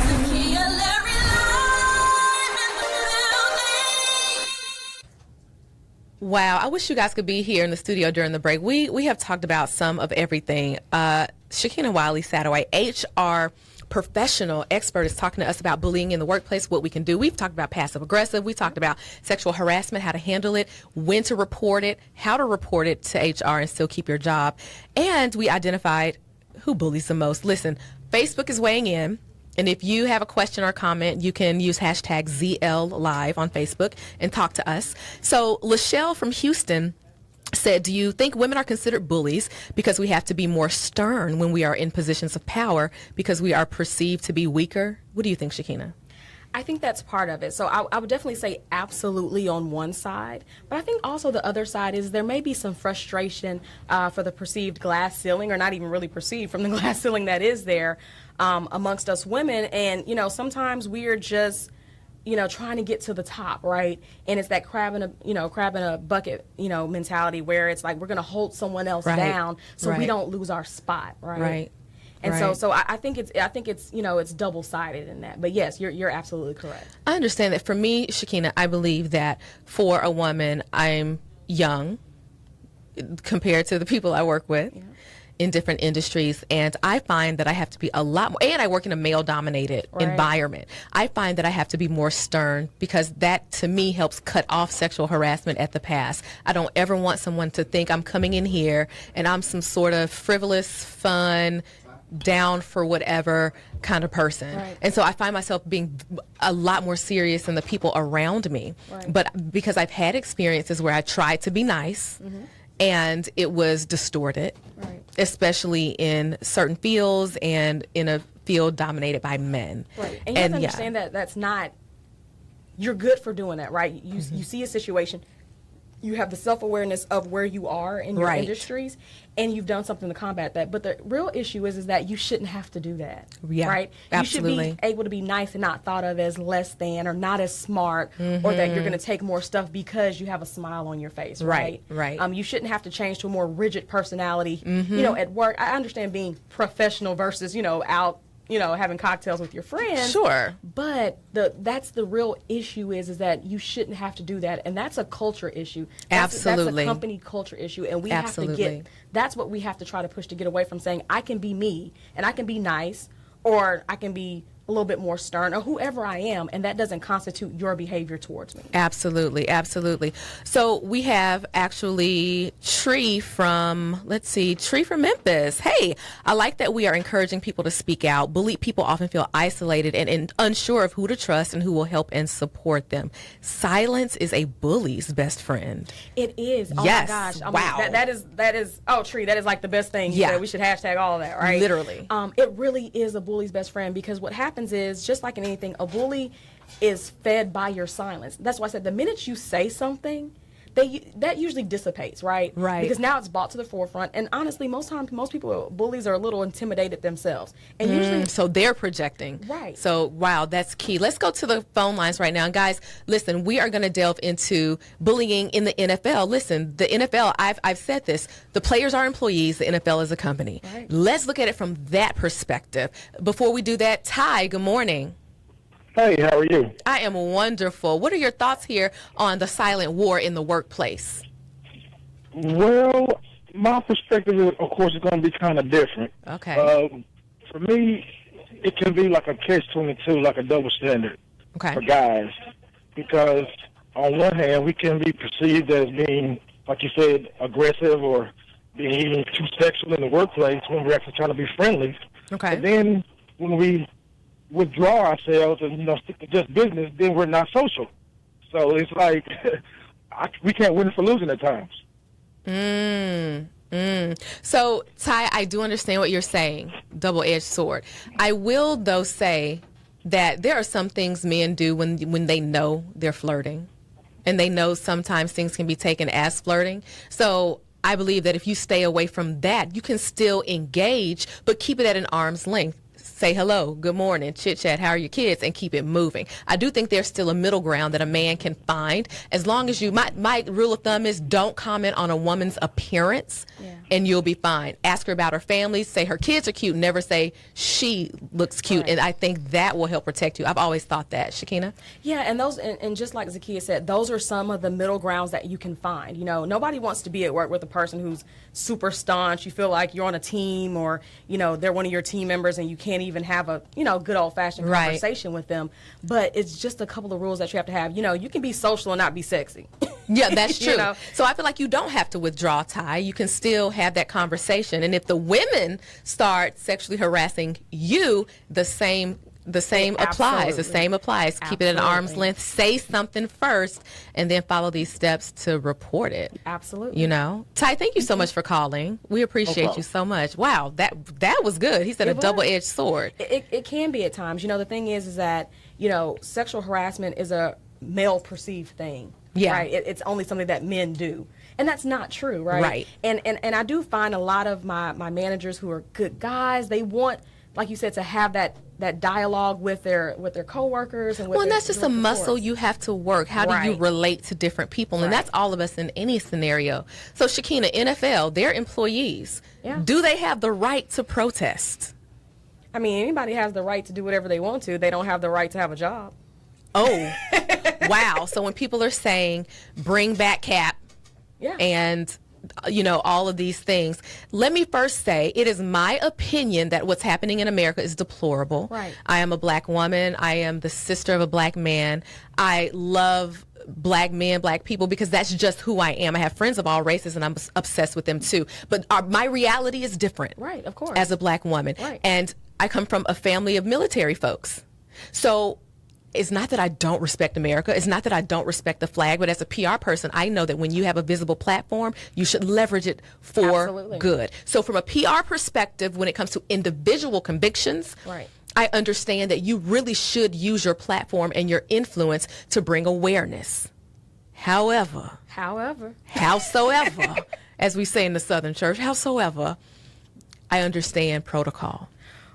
Zakiya Larry live in the building. Wow, I wish you guys could be here in the studio during the break. We have talked about some of everything. Shekina Wiley, Sattiewhite, HR professional expert, is talking to us about bullying in the workplace, what we can do. We've talked about passive aggressive. We talked about sexual harassment, how to handle it, when to report it, how to report it to HR and still keep your job. And we identified who bullies the most. Listen, Facebook is weighing in. And if you have a question or comment, you can use hashtag ZL Live on Facebook and talk to us. So Lachelle from Houston said, do you think women are considered bullies because we have to be more stern when we are in positions of power because we are perceived to be weaker? What do you think, Shekina? I think that's part of it. So I would definitely say absolutely on one side. But I think also the other side is there may be some frustration for the perceived glass ceiling, or not even really perceived, from the glass ceiling that is there amongst us women. And, you know, sometimes we are just, you know, trying to get to the top, right? And it's that crab in a bucket, you know, mentality where it's like we're going to hold someone else down so we don't lose our spot, right? Right. And so I think it's you know, it's double-sided in that. But yes, you're absolutely correct. I understand that. For me, Shekina, I believe that for a woman, I'm young compared to the people I work with in different industries, and I find that I have to be a lot more, and I work in a male-dominated environment. I find that I have to be more stern because that, to me, helps cut off sexual harassment at the pass. I don't ever want someone to think I'm coming in here and I'm some sort of frivolous, fun, down for whatever kind of person. And so I find myself being a lot more serious than the people around me. But because I've had experiences where I tried to be nice and it was distorted, especially in certain fields and in a field dominated by men. And you have to understand that that's not, you're good for doing that, right? You see a situation, you have the self-awareness of where you are in your industries, and you've done something to combat that. But the real issue is that you shouldn't have to do that, right? Absolutely. You should be able to be nice and not thought of as less than or not as smart, or that you're going to take more stuff because you have a smile on your face, right? You shouldn't have to change to a more rigid personality, you know, at work. I understand being professional versus, you know, out, you know, having cocktails with your friends. Sure. But that's the real issue is that you shouldn't have to do that. And that's a culture issue. Absolutely. That's a company culture issue. And we have to get, that's what we have to try to push to get away from saying, I can be me and I can be nice, or I can be a little bit more stern, or whoever I am, and that doesn't constitute your behavior towards me. Absolutely, absolutely. So we have actually Tree from Memphis. Hey, I like that we are encouraging people to speak out. Bullied people often feel isolated and unsure of who to trust and who will help and support them. Silence is a bully's best friend. It is. Oh yes. My gosh. I wow. mean, that is. Oh, Tree, that is like the best thing. You said. We should hashtag all of that, right? Literally. It really is a bully's best friend, because what happens is, just like in anything, a bully is fed by your silence. That's why I said the minute you say something, that usually dissipates, right? Because now it's brought to the forefront, and honestly, most people, bullies are a little intimidated themselves, and usually, so they're projecting. So wow, that's key. Let's go to the phone lines right now, and guys, listen, we are going to delve into bullying in the NFL. Listen, the NFL, I've said this, the players are employees, the NFL is a company. Let's look at it from that perspective. Before we do that, Ty, good morning. Hey, how are you? I am wonderful. What are your thoughts here on the silent war in the workplace? Well, my perspective, of course, is going to be kind of different. Okay. For me, it can be like a catch-22, like a double standard for guys. Because on one hand, we can be perceived as being, like you said, aggressive or being even too sexual in the workplace when we're actually trying to be friendly. But then when we withdraw ourselves and, you know, stick to just business, then we're not social. So it's like we can't win for losing at times. So, Ty, I do understand what you're saying, double-edged sword. I will, though, say that there are some things men do when they know they're flirting. And they know sometimes things can be taken as flirting. So I believe that if you stay away from that, you can still engage, but keep it at an arm's length. Say hello, good morning, chit chat, how are your kids, and keep it moving. I do think there's still a middle ground that a man can find, as long as you, my rule of thumb is don't comment on a woman's appearance, and you'll be fine. Ask her about her family, say her kids are cute, never say she looks cute, and I think that will help protect you. I've always thought that. Shekina? Yeah, and those, and just like Zakiya said, those are some of the middle grounds that you can find. You know, nobody wants to be at work with a person who's super staunch. You feel like you're on a team, or, you know, they're one of your team members and you can't even have a, you know, good old-fashioned conversation with them. But it's just a couple of rules that you have to have. You know, you can be social and not be sexy. Yeah, that's true. You know? So I feel like you don't have to withdraw, Ty. You can still have that conversation. And if the women start sexually harassing you, the same applies. The same applies. Absolutely. Keep it at an arm's length. Say something first, and then follow these steps to report it. Absolutely. You know, Ty, thank you so much for calling. We appreciate you so much. Wow, that was good. He said a double-edged sword. It can be at times. You know, the thing is that, you know, sexual harassment is a male perceived thing. Yeah. Right. It's only something that men do. And that's not true, right? Right. And I do find a lot of my managers who are good guys, they want, like you said, to have that dialogue with their coworkers and with that's just a muscle you have to work. How do you relate to different people? And that's all of us in any scenario. So Shekina, NFL, their employees, do they have the right to protest? I mean, anybody has the right to do whatever they want to. They don't have the right to have a job. Oh, wow. So when people are saying bring back Cap and you know, all of these things. Let me first say, it is my opinion that what's happening in America is deplorable. Right. I am a black woman. I am the sister of a black man. I love black men, black people, because that's just who I am. I have friends of all races, and I'm obsessed with them too. But my reality is different. Right, of course. As a black woman. Right. And I come from a family of military folks. So it's not that I don't respect America. It's not that I don't respect the flag. But as a PR person, I know that when you have a visible platform, you should leverage it for good. So from a PR perspective, when it comes to individual convictions, I understand that you really should use your platform and your influence to bring awareness. However, as we say in the Southern Church, howsoever, I understand protocol.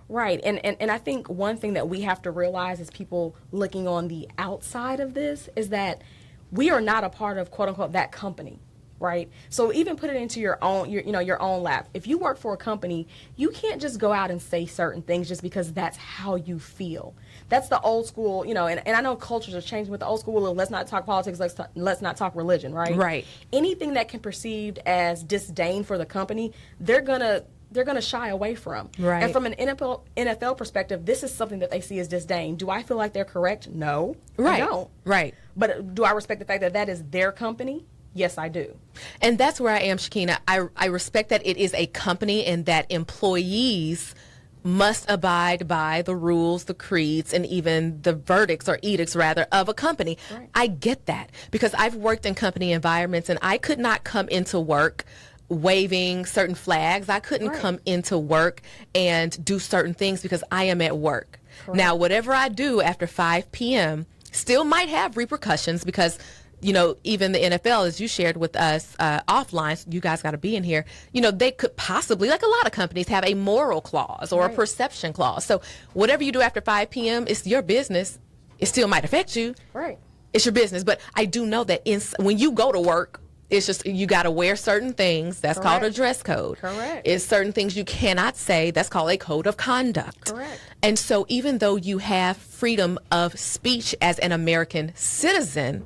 Right. And I think one thing that we have to realize as people looking on the outside of this is that we are not a part of, quote unquote, that company. Right. So even put it into your own, your own lap. If you work for a company, you can't just go out and say certain things just because that's how you feel. That's the old school, and I know cultures are changing with the old school. Let's not talk politics. Let's not talk religion. Right. Right. Anything that can be perceived as disdain for the company, they're going to shy away from. Right. And from an NFL perspective, this is something that they see as disdain. Do I feel like they're correct? No. Right. I don't. Right. But do I respect the fact that that is their company? Yes, I do. And that's where I am, Shekina. I respect that it is a company and that employees must abide by the rules, the creeds, and even the verdicts or edicts, rather, of a company. Right. I get that because I've worked in company environments and I could not come into work waving certain flags. I couldn't come into work and do certain things because I am at work. Correct. Now, whatever I do after 5 p.m. still might have repercussions because even the NFL, as you shared with us offline, so you guys got to be in here, they could possibly, like a lot of companies, have a moral clause or a perception clause. So whatever you do after 5 p.m., it's your business. It still might affect you. Right. It's your business. But I do know that when you go to work, it's just you got to wear certain things. That's called a dress code. Correct. It's certain things you cannot say. That's called a code of conduct. Correct. And so even though you have freedom of speech as an American citizen,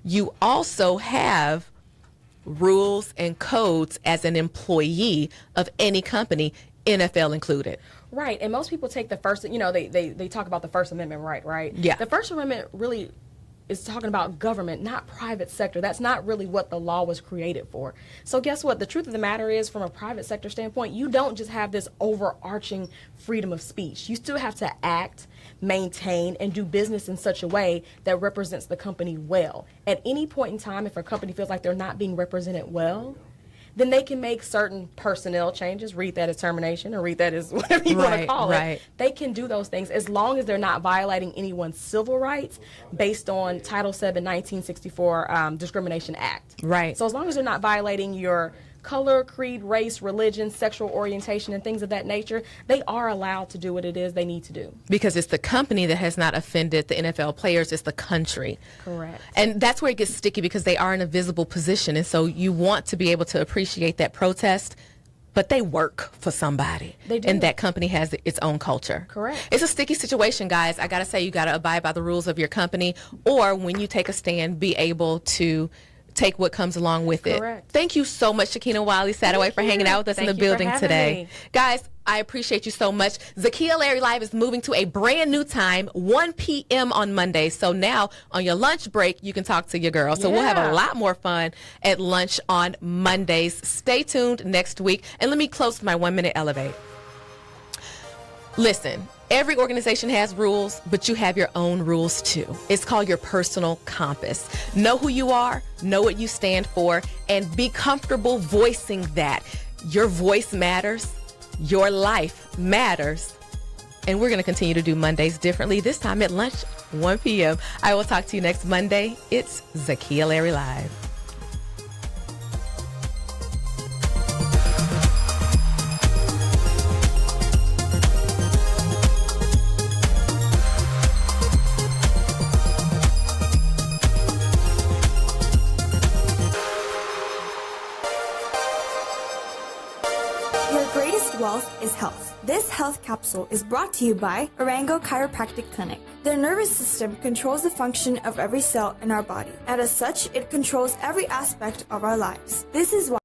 you also have rules and codes as an employee of any company, NFL included. Right. And most people take the first, they talk about the First Amendment right? Yeah. The First Amendment really is talking about government, not private sector. That's not really what the law was created for. So guess what? The truth of the matter is, from a private sector standpoint, you don't just have this overarching freedom of speech. You still have to act, maintain, and do business in such a way that represents the company well. At any point in time, if a company feels like they're not being represented well, then they can make certain personnel changes, read that as termination or read that as whatever you want to call it. They can do those things as long as they're not violating anyone's civil rights based on Title VII 1964 Discrimination Act. Right. So as long as they're not violating your color, creed, race, religion, sexual orientation, and things of that nature, they are allowed to do what it is they need to do. Because it's the company that has not offended the NFL players, it's the country. Correct. And that's where it gets sticky because they are in a visible position. And so you want to be able to appreciate that protest, but they work for somebody. They do. And that company has its own culture. Correct. It's a sticky situation, guys. I got to say, you got to abide by the rules of your company, or when you take a stand, be able to take what comes along with it. Correct. Thank you so much, Shekina Wiley, Sattiewhite, for hanging out with us in the building today. Guys, I appreciate you so much. Zakiya Larry Live is moving to a brand new time, 1 p.m. on Monday. So now on your lunch break, you can talk to your girl. So we'll have a lot more fun at lunch on Mondays. Stay tuned next week. And let me close with my 1-minute elevate. Listen, every organization has rules, but you have your own rules too. It's called your personal compass. Know who you are, know what you stand for, and be comfortable voicing that. Your voice matters. Your life matters. And we're going to continue to do Mondays differently, this time at lunch, 1 p.m. I will talk to you next Monday. It's Zakiya Larry Live. Wealth is health. This health capsule is brought to you by Arango Chiropractic Clinic. The nervous system controls the function of every cell in our body, and as such, it controls every aspect of our lives. This is why